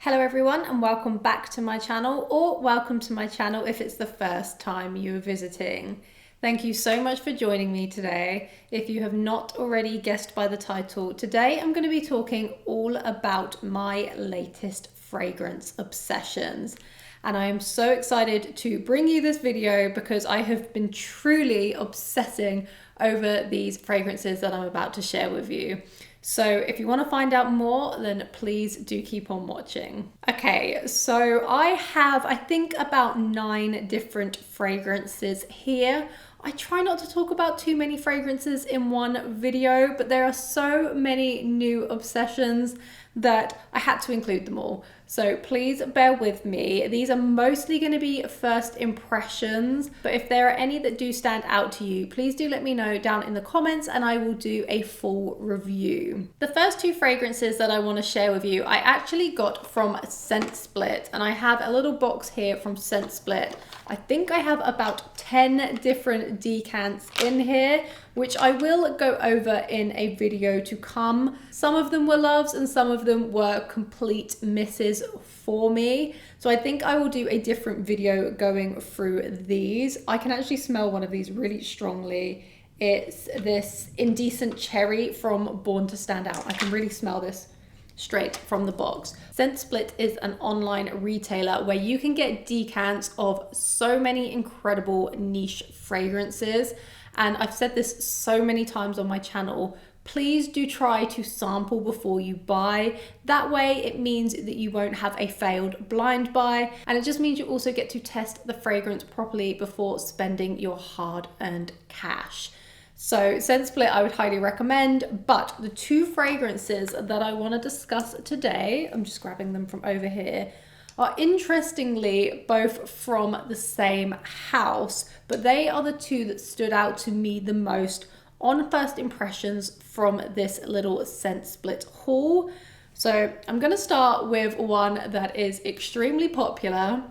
Hello everyone and welcome back to my channel, or welcome to my channel if it's the first time you are visiting. Thank you so much for joining me today. If you have not already guessed by the title, today I'm going to be talking all about my latest fragrance obsessions. And I am so excited to bring you this video because I have been truly obsessing over these fragrances that I'm about to share with you. So if you want to find out more, then please do keep on watching. Okay, so I have, I think, about 9 different fragrances here. I try not to talk about too many fragrances in one video, but there are so many new obsessions that I had to include them all. So please bear with me. These are mostly going to be first impressions, but if there are any that do stand out to you, please do let me know down in the comments and I will do a full review. The first 2 fragrances that I want to share with you, I actually got from Scentsplit, and I have a little box here from Scentsplit. I think I have about 10 different decants in here, which I will go over in a video to come. Some of them were loves and some of them were complete misses for me. So I think I will do a different video going through these. I can actually smell one of these really strongly. It's this Indecent Cherry from Born to Stand Out. I can really smell this straight from the box. Scentsplit is an online retailer where you can get decants of so many incredible niche fragrances. And I've said this so many times on my channel, please do try to sample before you buy. That way it means that you won't have a failed blind buy, and it just means you also get to test the fragrance properly before spending your hard-earned cash. So Scentsplit I would highly recommend, but the 2 fragrances that I want to discuss today, I'm just grabbing them from over here, are interestingly both from the same house, but they are the 2 that stood out to me the most on first impressions from this little Scentsplit haul. So I'm going to start with one that is extremely popular.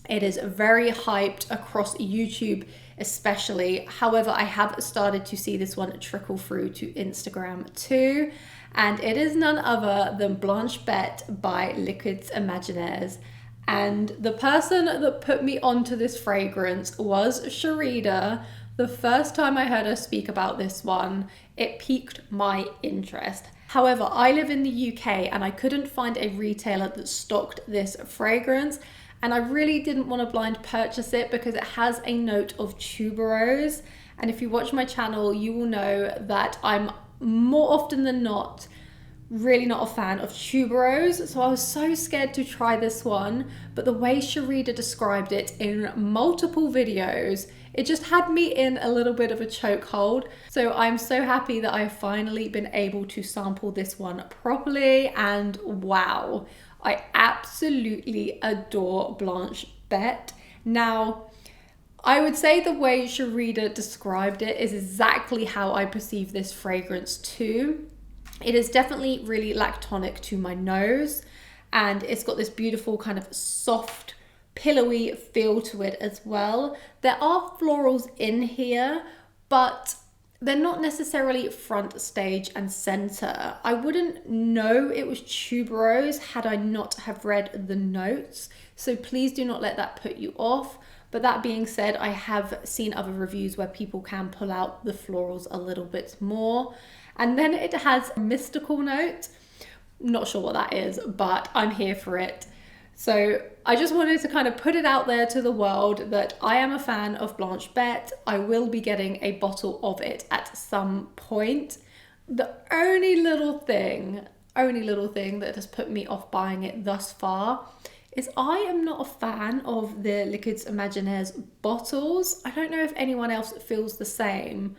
It is very hyped across YouTube especially. However, I have started to see this one trickle through to Instagram too. And it is none other than Blanche Bete by Liquids Imaginaires. And the person that put me onto this fragrance was Sharida. The first time I heard her speak about this one, it piqued my interest. However, I live in the UK and I couldn't find a retailer that stocked this fragrance. And I really didn't want to blind purchase it because it has a note of tuberose. And if you watch my channel, you will know that I'm more often than not really not a fan of tuberose. So I was so scared to try this one. But the way Sharida described it in multiple videos, it just had me in a little bit of a chokehold. So I'm so happy that I've finally been able to sample this one properly. And wow, I absolutely adore Blanche Bete. Now, I would say the way Sharida described it is exactly how I perceive this fragrance too. It is definitely really lactonic to my nose, and it's got this beautiful kind of soft, pillowy feel to it as well. There are florals in here, but they're not necessarily front stage and center. I wouldn't know it was tuberose had I not have read the notes. So please do not let that put you off. But that being said, I have seen other reviews where people can pull out the florals a little bit more. And then it has a mystical note. Not sure what that is, but I'm here for it. So I just wanted to kind of put it out there to the world that I am a fan of Blanche Bete. I will be getting a bottle of it at some point. The only little thing that has put me off buying it thus far is I am not a fan of the Liquids Imaginaires bottles. I don't know if anyone else feels the same,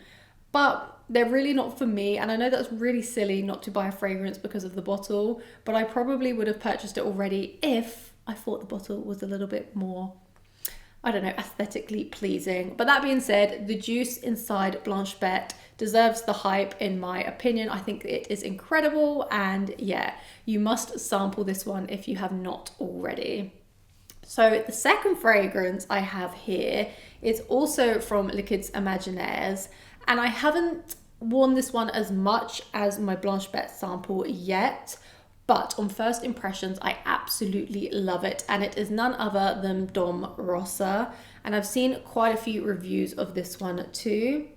but they're really not for me. And I know that's really silly not to buy a fragrance because of the bottle, but I probably would have purchased it already if I thought the bottle was a little bit more, I don't know, aesthetically pleasing. But that being said, the juice inside Blanche Bete deserves the hype in my opinion. I think it is incredible, and yeah, you must sample this one if you have not already. So the second fragrance I have here is also from Liquids Imaginaires, and I haven't worn this one as much as my Blanche Bete sample yet, But on first impressions, I absolutely love it. And it is none other than Dom Rosa. And I've seen quite a few reviews of this one too.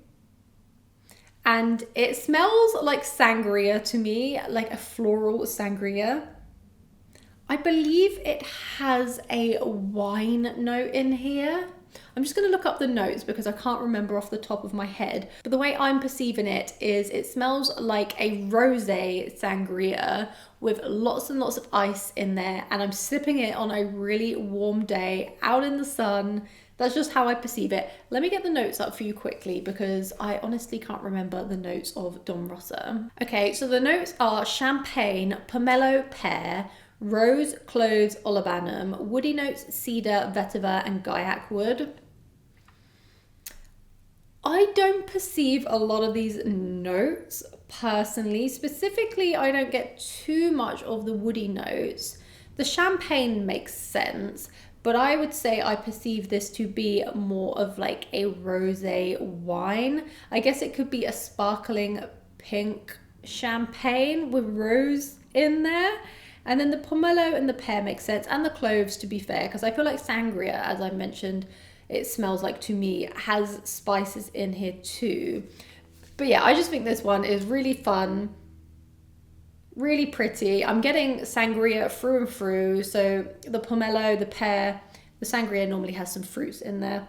And it smells like sangria to me, like a floral sangria. I believe it has a wine note in here. I'm just going to look up the notes because I can't remember off the top of my head. But the way I'm perceiving it is it smells like a rosé sangria with lots and lots of ice in there. And I'm sipping it on a really warm day out in the sun. That's just how I perceive it. Let me get the notes up for you quickly because I honestly can't remember the notes of Dom Rosa. Okay, so the notes are champagne, pomelo, pear, rose, cloves, olibanum, woody notes, cedar, vetiver, and gaiac wood. I don't perceive a lot of these notes personally. Specifically, I don't get too much of the woody notes. The champagne makes sense, but I would say I perceive this to be more of like a rosé wine. I guess it could be a sparkling pink champagne with rose in there. And then the pomelo and the pear make sense, and the cloves, to be fair, because I feel like sangria, as I mentioned, it smells like to me, has spices in here too. But yeah, I just think this one is really fun, really pretty. I'm getting sangria through and through. So the pomelo, the pear, the sangria normally has some fruits in there.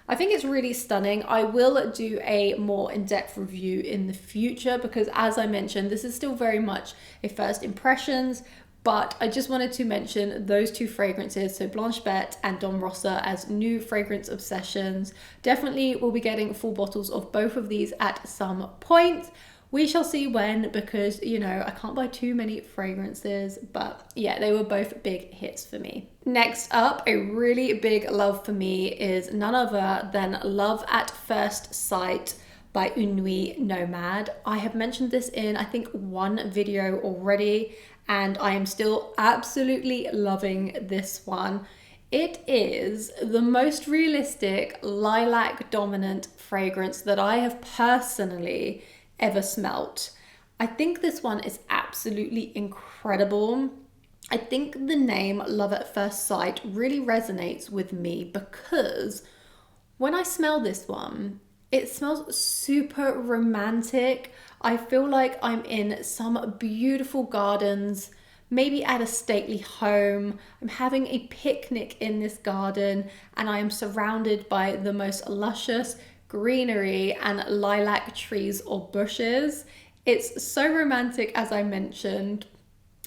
I think it's really stunning. I will do a more in-depth review in the future because, as I mentioned, this is still very much a first impressions. But I just wanted to mention those two fragrances, so Blanche Bete and Dom Rosa, as new fragrance obsessions. Definitely will be getting full bottles of both of these at some point. We shall see when, because, you know, I can't buy too many fragrances, but yeah, they were both big hits for me. Next up, a really big love for me is none other than Love at First Sight by Unui Nomad. I have mentioned this in, I think, one video already, and I am still absolutely loving this one. It is the most realistic lilac dominant fragrance that I have personally ever smelt. I think this one is absolutely incredible. I think the name Love at First Sight really resonates with me because when I smell this one, it smells super romantic. I feel like I'm in some beautiful gardens, maybe at a stately home. I'm having a picnic in this garden and I am surrounded by the most luscious greenery and lilac trees or bushes. It's so romantic, as I mentioned.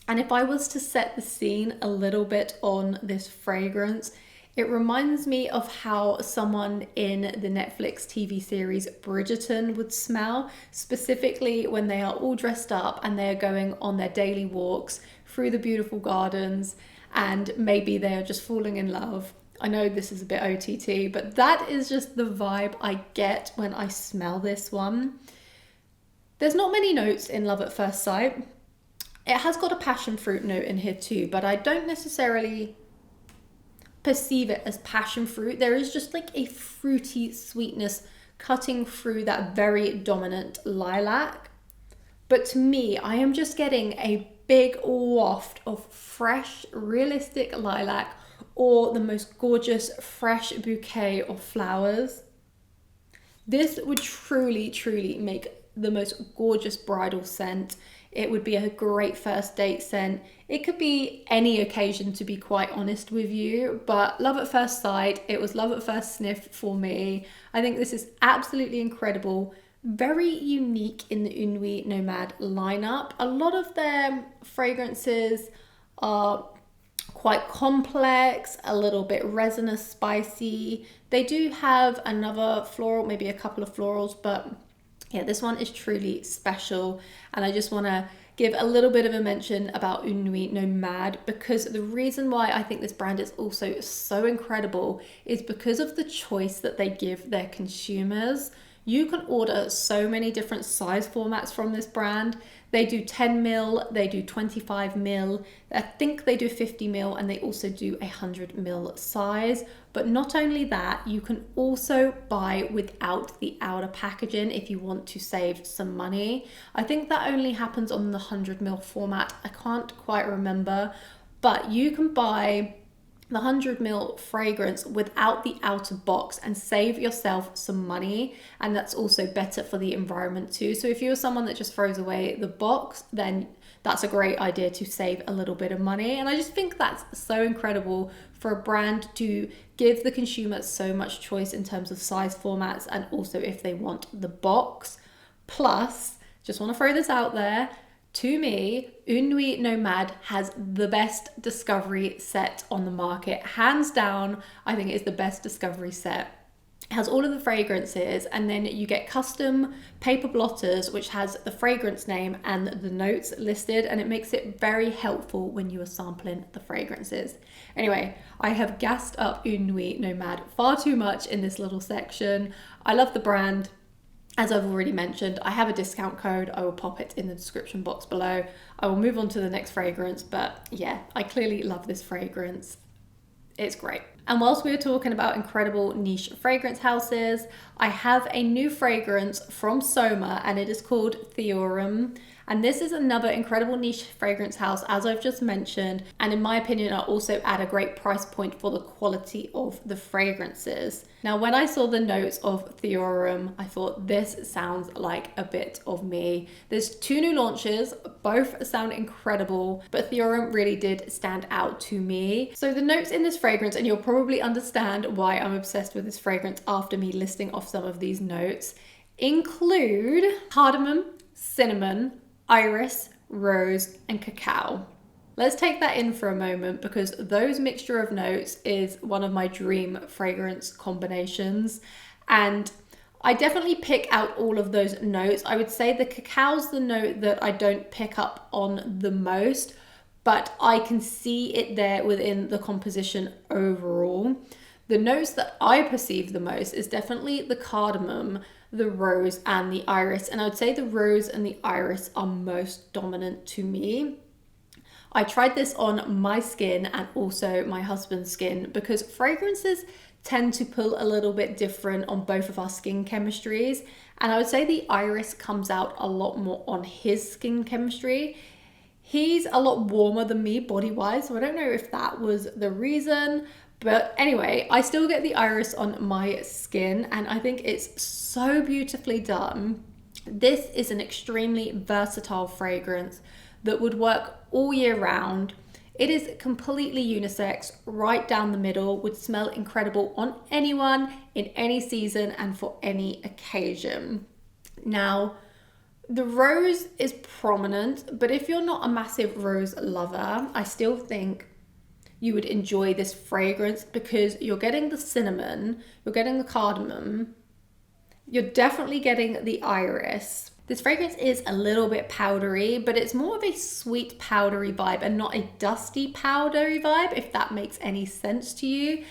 And if I was to set the scene a little bit on this fragrance, it reminds me of how someone in the Netflix TV series Bridgerton would smell, specifically when they are all dressed up and they are going on their daily walks through the beautiful gardens and maybe they are just falling in love. I know this is a bit OTT, but that is just the vibe I get when I smell this one. There's not many notes in Love at First Sight. It has got a passion fruit note in here too, but I don't necessarily perceive it as passion fruit. There is just like a fruity sweetness cutting through that very dominant lilac. But to me, I am just getting a big waft of fresh, realistic lilac or the most gorgeous fresh bouquet of flowers. This would truly, truly make the most gorgeous bridal scent. It would be a great first date scent. It could be any occasion, to be quite honest with you, but Love at First Sight, it was Love at First Sniff for me. I think this is absolutely incredible. Very unique in the Unui Nomad lineup. A lot of their fragrances are quite complex, a little bit resinous, spicy. They do have another floral, maybe a couple of florals, but yeah, this one is truly special. And I just want to give a little bit of a mention about Unui Nomad because the reason why I think this brand is also so incredible is because of the choice that they give their consumers. You can order so many different size formats from this brand. They do 10 ml, they do 25 ml, I think they do 50 ml, and they also do 100 ml size. But not only that, you can also buy without the outer packaging if you want to save some money. I think that only happens on the 100 ml format. I can't quite remember, but you can buy the 100 ml fragrance without the outer box and save yourself some money, and that's also better for the environment too. So if you're someone that just throws away the box, then that's a great idea to save a little bit of money. And I just think that's so incredible for a brand to give the consumer so much choice in terms of size formats, and also if they want the box. Plus, just want to throw this out there, to me, Unui Nomad has the best discovery set on the market. Hands down, I think it's the best discovery set. It has all of the fragrances, and then you get custom paper blotters which has the fragrance name and the notes listed, and it makes it very helpful when you are sampling the fragrances. Anyway, I have gassed up Unui Nomad far too much in this little section. I love the brand. As I've already mentioned, I have a discount code. I will pop it in the description box below. I will move on to the next fragrance, but yeah, I clearly love this fragrance. It's great. And whilst we were talking about incredible niche fragrance houses, I have a new fragrance from Soma, and it is called Theorem. And this is another incredible niche fragrance house, as I've just mentioned. And in my opinion, are also at a great price point for the quality of the fragrances. Now, when I saw the notes of Theorem, I thought this sounds like a bit of me. There's 2 new launches, both sound incredible, but Theorem really did stand out to me. So the notes in this fragrance, and you'll probably understand why I'm obsessed with this fragrance after me listing off some of these notes, include cardamom, cinnamon, iris, rose, and cacao. Let's take that in for a moment, because those mixture of notes is one of my dream fragrance combinations. And I definitely pick out all of those notes. I would say the cacao's the note that I don't pick up on the most, but I can see it there within the composition overall. The notes that I perceive the most is definitely the cardamom, the rose, and the iris. And I would say the rose and the iris are most dominant to me. I tried this on my skin and also my husband's skin, because fragrances tend to pull a little bit different on both of our skin chemistries. And I would say the iris comes out a lot more on his skin chemistry. He's a lot warmer than me body-wise, so I don't know if that was the reason. But anyway, I still get the iris on my skin, and I think it's so beautifully done. This is an extremely versatile fragrance that would work all year round. It is completely unisex, right down the middle, would smell incredible on anyone in any season and for any occasion. Now, the rose is prominent, but if you're not a massive rose lover, I still think you would enjoy this fragrance, because you're getting the cinnamon, you're getting the cardamom, you're definitely getting the iris. This fragrance is a little bit powdery, but it's more of a sweet powdery vibe and not a dusty powdery vibe, if that makes any sense to you.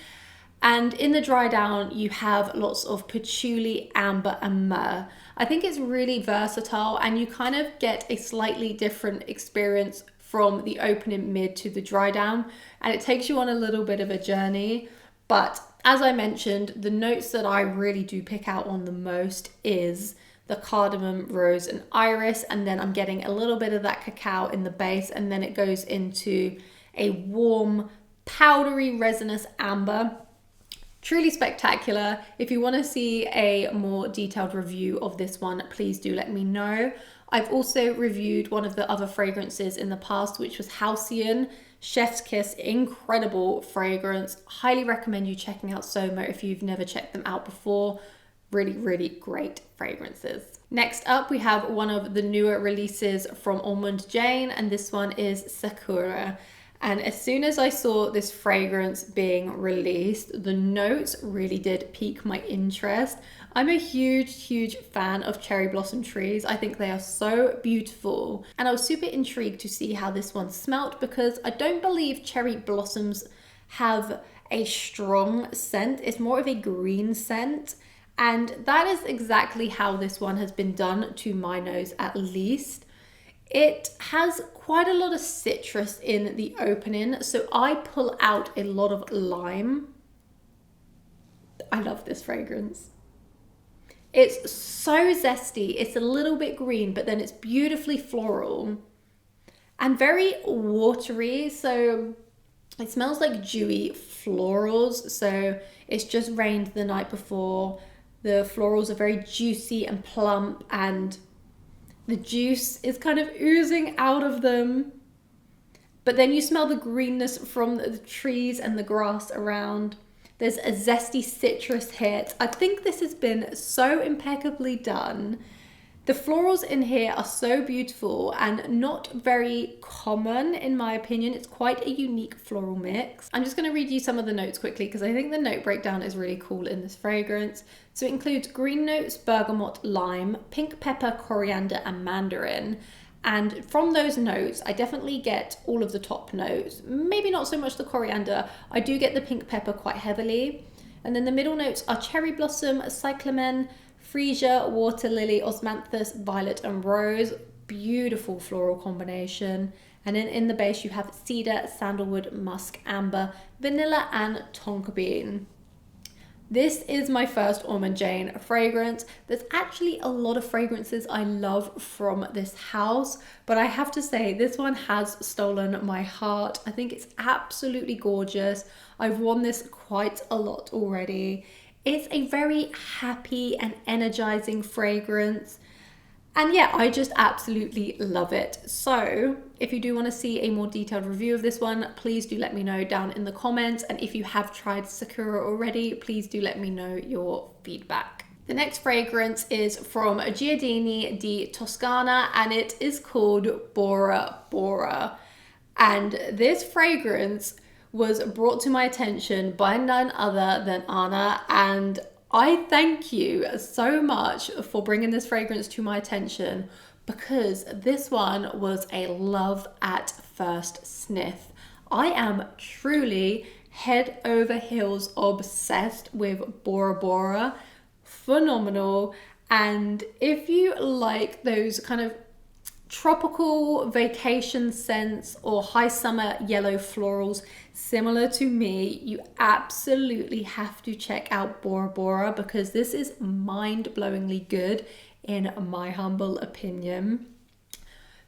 And in the dry down, you have lots of patchouli, amber, and myrrh. I think it's really versatile, and you kind of get a slightly different experience from the opening mid to the dry down, and it takes you on a little bit of a journey. But as I mentioned, the notes that I really do pick out on the most is the cardamom, rose, and iris, and then I'm getting a little bit of that cacao in the base, and then it goes into a warm, powdery, resinous amber. Truly spectacular. If you want to see a more detailed review of this one, please do let me know. I've also reviewed one of the other fragrances in the past, which was Halcyon, Chef's Kiss, incredible fragrance. Highly recommend you checking out Soma if you've never checked them out before. Really, really great fragrances. Next up, we have one of the newer releases from Ormande Jayne, and this one is Sakura. And as soon as I saw this fragrance being released, the notes really did pique my interest. I'm a huge fan of cherry blossom trees. I think they are so beautiful. And I was super intrigued to see how this one smelt, because I don't believe cherry blossoms have a strong scent. It's more of a green scent. And that is exactly how this one has been done to my nose, at least. It has quite a lot of citrus in the opening, so I pull out a lot of lime. I love this fragrance. It's so zesty. It's a little bit green, but then it's beautifully floral and very watery. So it smells like dewy florals. So it's just rained the night before. The florals are very juicy and plump, and the juice is kind of oozing out of them. But then you smell the greenness from the trees and the grass around. There's a zesty citrus hit. I think this has been so impeccably done. The florals in here are so beautiful and not very common in my opinion. It's quite a unique floral mix. I'm just going to read you some of the notes quickly because I think the note breakdown is really cool in this fragrance. So it includes green notes, bergamot, lime, pink pepper, coriander, and mandarin. And from those notes, I definitely get all of the top notes. Maybe not so much the coriander. I do get the pink pepper quite heavily. And then the middle notes are cherry blossom, cyclamen, freesia, water lily, osmanthus, violet, and rose. Beautiful floral combination. And then in the base, you have cedar, sandalwood, musk, amber, vanilla, and tonka bean. This is my first Ormande Jayne fragrance. There's actually a lot of fragrances I love from this house, but I have to say this one has stolen my heart. I think it's absolutely gorgeous. I've worn this quite a lot already. It's a very happy and energizing fragrance. And yeah, I just absolutely love it. So if you do want to see a more detailed review of this one, please do let me know down in the comments. And if you have tried Sakura already, please do let me know your feedback. The next fragrance is from Giardini di Toscana, and it is called Bora Bora. And this fragrance was brought to my attention by none other than Anna, and I thank you so much for bringing this fragrance to my attention because this one was a love at first sniff. I am truly head over heels obsessed with Bora Bora. Phenomenal. And if you like those kind of tropical vacation scents or high summer yellow florals similar to me, you absolutely have to check out Bora Bora because this is mind-blowingly good in my humble opinion.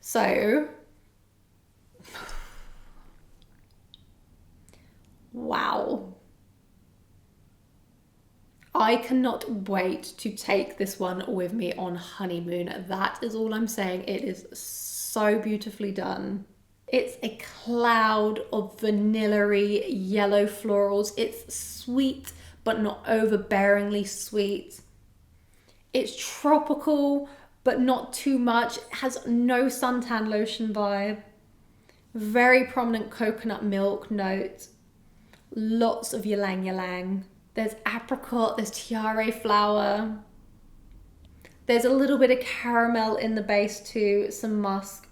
So wow, I cannot wait to take this one with me on honeymoon. That is all I'm saying. It is so beautifully done. It's a cloud of vanilla-y yellow florals. It's sweet, but not overbearingly sweet. It's tropical, but not too much. It has no suntan lotion vibe. Very prominent coconut milk note. Lots of ylang ylang. There's apricot, there's tiare flower. There's a little bit of caramel in the base too, some musk.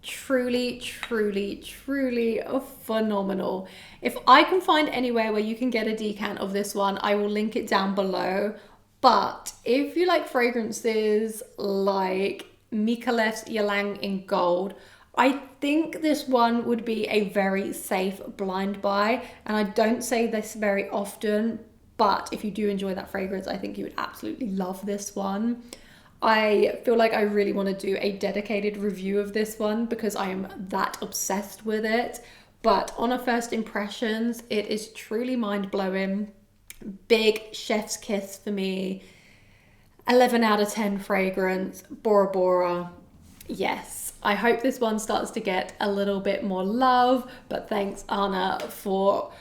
Truly, truly, truly phenomenal. If I can find anywhere where you can get a decant of this one, I will link it down below. But if you like fragrances like Mikalef's Ylang in Gold, I think this one would be a very safe blind buy. And I don't say this very often, but if you do enjoy that fragrance, I think you would absolutely love this one. I feel like I really want to do a dedicated review of this one because I am that obsessed with it. But on a first impressions, it is truly mind-blowing. Big chef's kiss for me. 11 out of 10 fragrance. Bora Bora. Yes, I hope this one starts to get a little bit more love. But thanks, Anna, for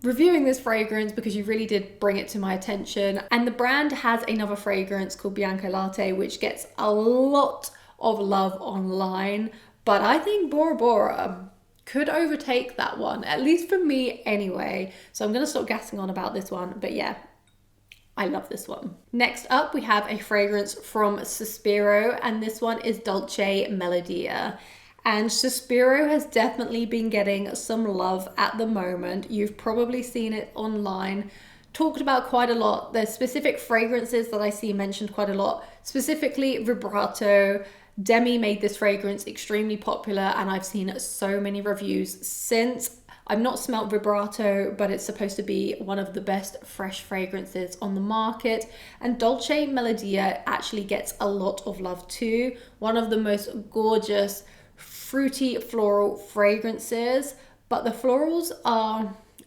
reviewing this fragrance because you really did bring it to my attention. And the brand has another fragrance called Bianco Latte, which gets a lot of love online. But I think Bora Bora could overtake that one, at least for me anyway. So I'm going to stop gassing on about this one. But yeah, I love this one. Next up, we have a fragrance from Sospiro, and this one is Dolce Melodia. And Sospiro has definitely been getting some love at the moment. You've probably seen it online, talked about quite a lot. There's specific fragrances that I see mentioned quite a lot, specifically Vibrato, Demi made this fragrance extremely popular, and I've seen so many reviews since. I've not smelt Vibrato, but it's supposed to be one of the best fresh fragrances on the market. And Dolce Melodia actually gets a lot of love too. One of the most gorgeous fruity floral fragrances, but the florals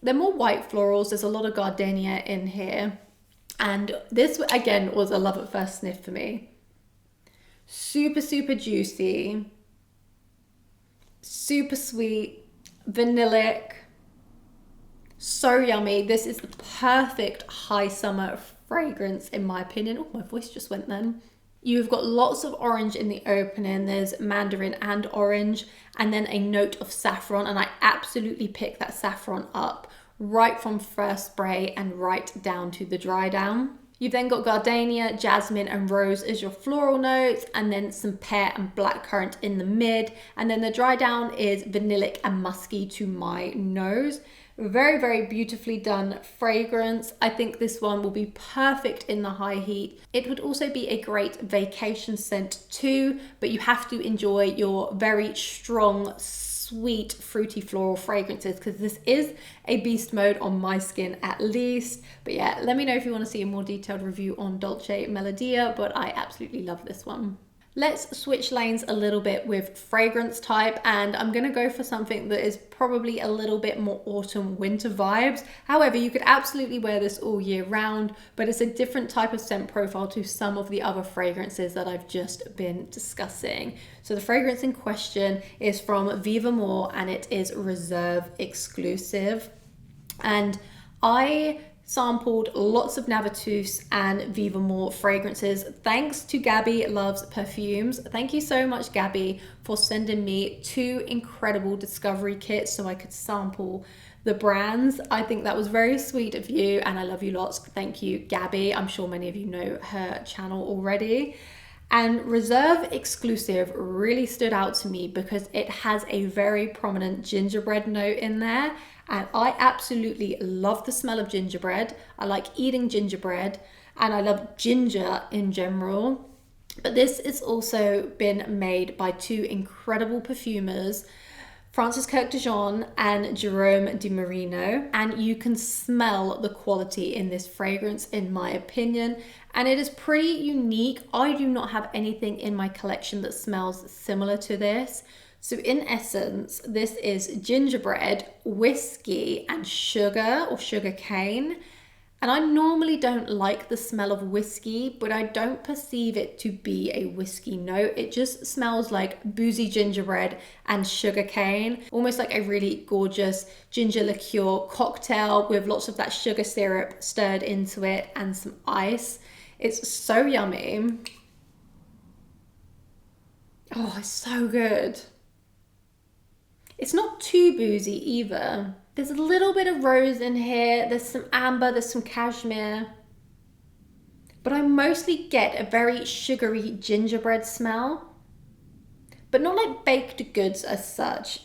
they're more white florals. There's a lot of gardenia in here. And this, again, was a love at first sniff for me. Super, super juicy, super sweet, vanillic, so yummy. This is the perfect high summer fragrance in my opinion. Oh, my voice just went then. You've got lots of orange in the opening. There's mandarin and orange, and then a note of saffron, and I absolutely pick that saffron up right from first spray and right down to the dry down. You've then got gardenia, jasmine and rose as your floral notes, and then some pear and blackcurrant in the mid, and then the dry down is vanillic and musky to my nose. Very, very beautifully done fragrance. I think this one will be perfect in the high heat. It would also be a great vacation scent too, but you have to enjoy your very strong, sweet, fruity floral fragrances, because this is a beast mode on my skin at least. But yeah, let me know if you want to see a more detailed review on Dolce Melodia, but I absolutely love this one. Let's switch lanes a little bit with fragrance type, and I'm going to go for something that is probably a little bit more autumn winter vibes. However, you could absolutely wear this all year round, but it's a different type of scent profile to some of the other fragrances that I've just been discussing. So the fragrance in question is from Vivamor, and it is Reserve Exclusive. And I sampled lots of Navatus and Vivamor fragrances thanks to Gabby Loves Perfumes. Thank you so much, Gabby, for sending me 2 incredible discovery kits so I could sample the brands. I think that was very sweet of you, and I love you lots. Thank you, Gabby. I'm sure many of you know her channel already. And Reserve Exclusive really stood out to me because it has a very prominent gingerbread note in there. And I absolutely love the smell of gingerbread. I like eating gingerbread, and I love ginger in general. But this has also been made by 2 incredible perfumers, Francis Kirk de Jean and Jerome Di Marino, and you can smell the quality in this fragrance in my opinion, and it is pretty unique. I do not have anything in my collection that smells similar to this. So in essence, this is gingerbread, whiskey and sugar or sugar cane. And I normally don't like the smell of whiskey, but I don't perceive it to be a whiskey note. It just smells like boozy gingerbread and sugar cane, almost like a really gorgeous ginger liqueur cocktail with lots of that sugar syrup stirred into it and some ice. It's so yummy. Oh, it's so good. It's not too boozy either. There's a little bit of rose in here. There's some amber, there's some cashmere. But I mostly get a very sugary gingerbread smell, but not like baked goods as such.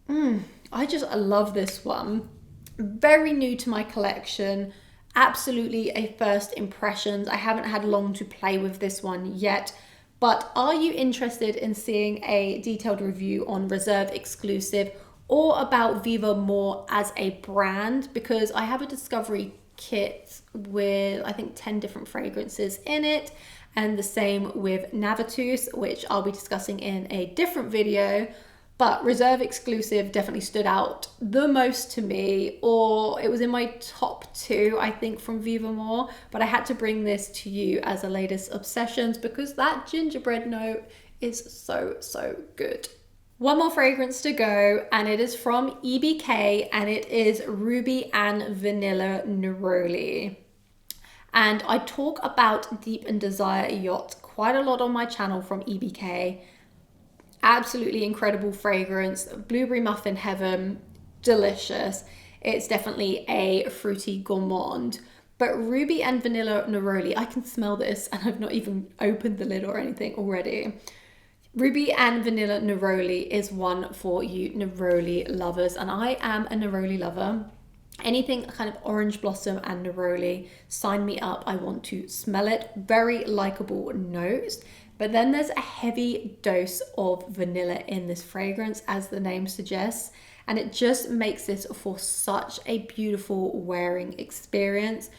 I love this one. Very new to my collection. Absolutely a first impressions. I haven't had long to play with this one yet. But are you interested in seeing a detailed review on Reserve Exclusive or about Vivamor as a brand? Because I have a discovery kit with, I think, 10 different fragrances in it. And the same with Navatus, which I'll be discussing in a different video. But Reserve Exclusive definitely stood out the most to me, or it was in my top 2, I think, from Vivamor. But I had to bring this to you as a latest obsessions because that gingerbread note is so, so good. One more fragrance to go, and it is from EBK, and it is Ruby and Vanilla Neroli. And I talk about Deep and Desire Yacht quite a lot on my channel from EBK. Absolutely incredible fragrance, blueberry muffin heaven, delicious. It's definitely a fruity gourmand. But Ruby and Vanilla Neroli, I can smell this and I've not even opened the lid or anything already. Ruby and Vanilla Neroli is one for you Neroli lovers, and I am a Neroli lover. Anything kind of orange blossom and Neroli, sign me up. I want to smell it. Very likable notes. But then there's a heavy dose of vanilla in this fragrance, as the name suggests, and it just makes this for such a beautiful wearing experience.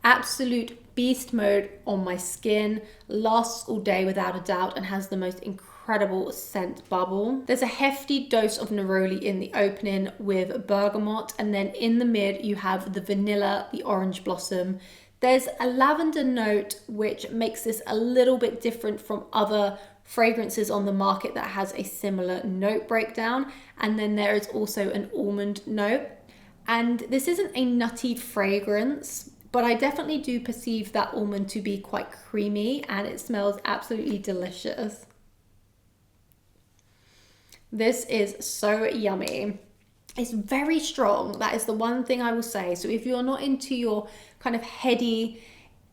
Absolute beast mode on my skin, lasts all day without a doubt, and has the most incredible scent bubble. There's a hefty dose of neroli in the opening with bergamot, and then in the mid you have the vanilla, the orange blossom. There's a lavender note which makes this a little bit different from other fragrances on the market that has a similar note breakdown. And then there is also an almond note. And this isn't a nutty fragrance, but I definitely do perceive that almond to be quite creamy, and it smells absolutely delicious. This is so yummy. It's very strong. That is the one thing I will say. So if you're not into your kind of heady,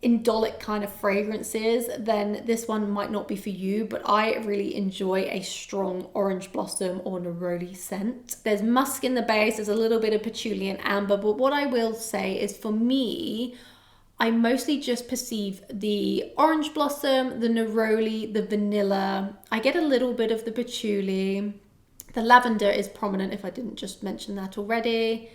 indolic kind of fragrances, then this one might not be for you, but I really enjoy a strong orange blossom or neroli scent. There's musk in the base, there's a little bit of patchouli and amber, but what I will say is, for me, I mostly just perceive the orange blossom, the neroli, the vanilla. I get a little bit of the patchouli. The lavender is prominent, if I didn't just mention that already.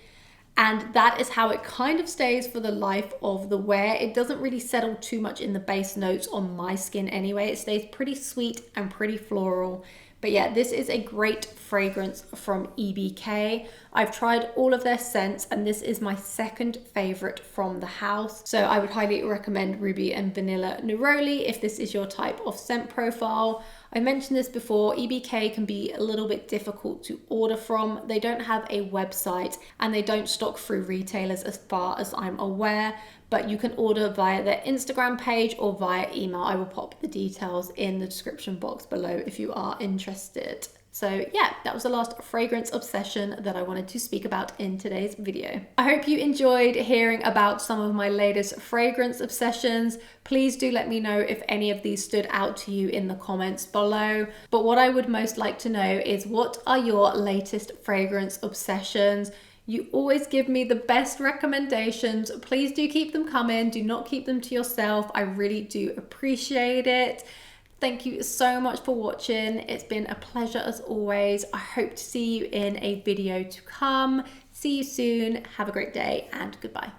And that is how it kind of stays for the life of the wear. It doesn't really settle too much in the base notes on my skin anyway. It stays pretty sweet and pretty floral. But yeah, this is a great fragrance from EBK. I've tried all of their scents, and this is my second favorite from the house. So I would highly recommend Ruby and Vanilla Neroli if this is your type of scent profile. I mentioned this before, EBK can be a little bit difficult to order from. They don't have a website and they don't stock through retailers as far as I'm aware, but you can order via their Instagram page or via email. I will pop the details in the description box below if you are interested. So yeah, that was the last fragrance obsession that I wanted to speak about in today's video. I hope you enjoyed hearing about some of my latest fragrance obsessions. Please do let me know if any of these stood out to you in the comments below. But what I would most like to know is, what are your latest fragrance obsessions? You always give me the best recommendations. Please do keep them coming. Do not keep them to yourself. I really do appreciate it. Thank you so much for watching. It's been a pleasure as always. I hope to see you in a video to come. See you soon. Have a great day and goodbye.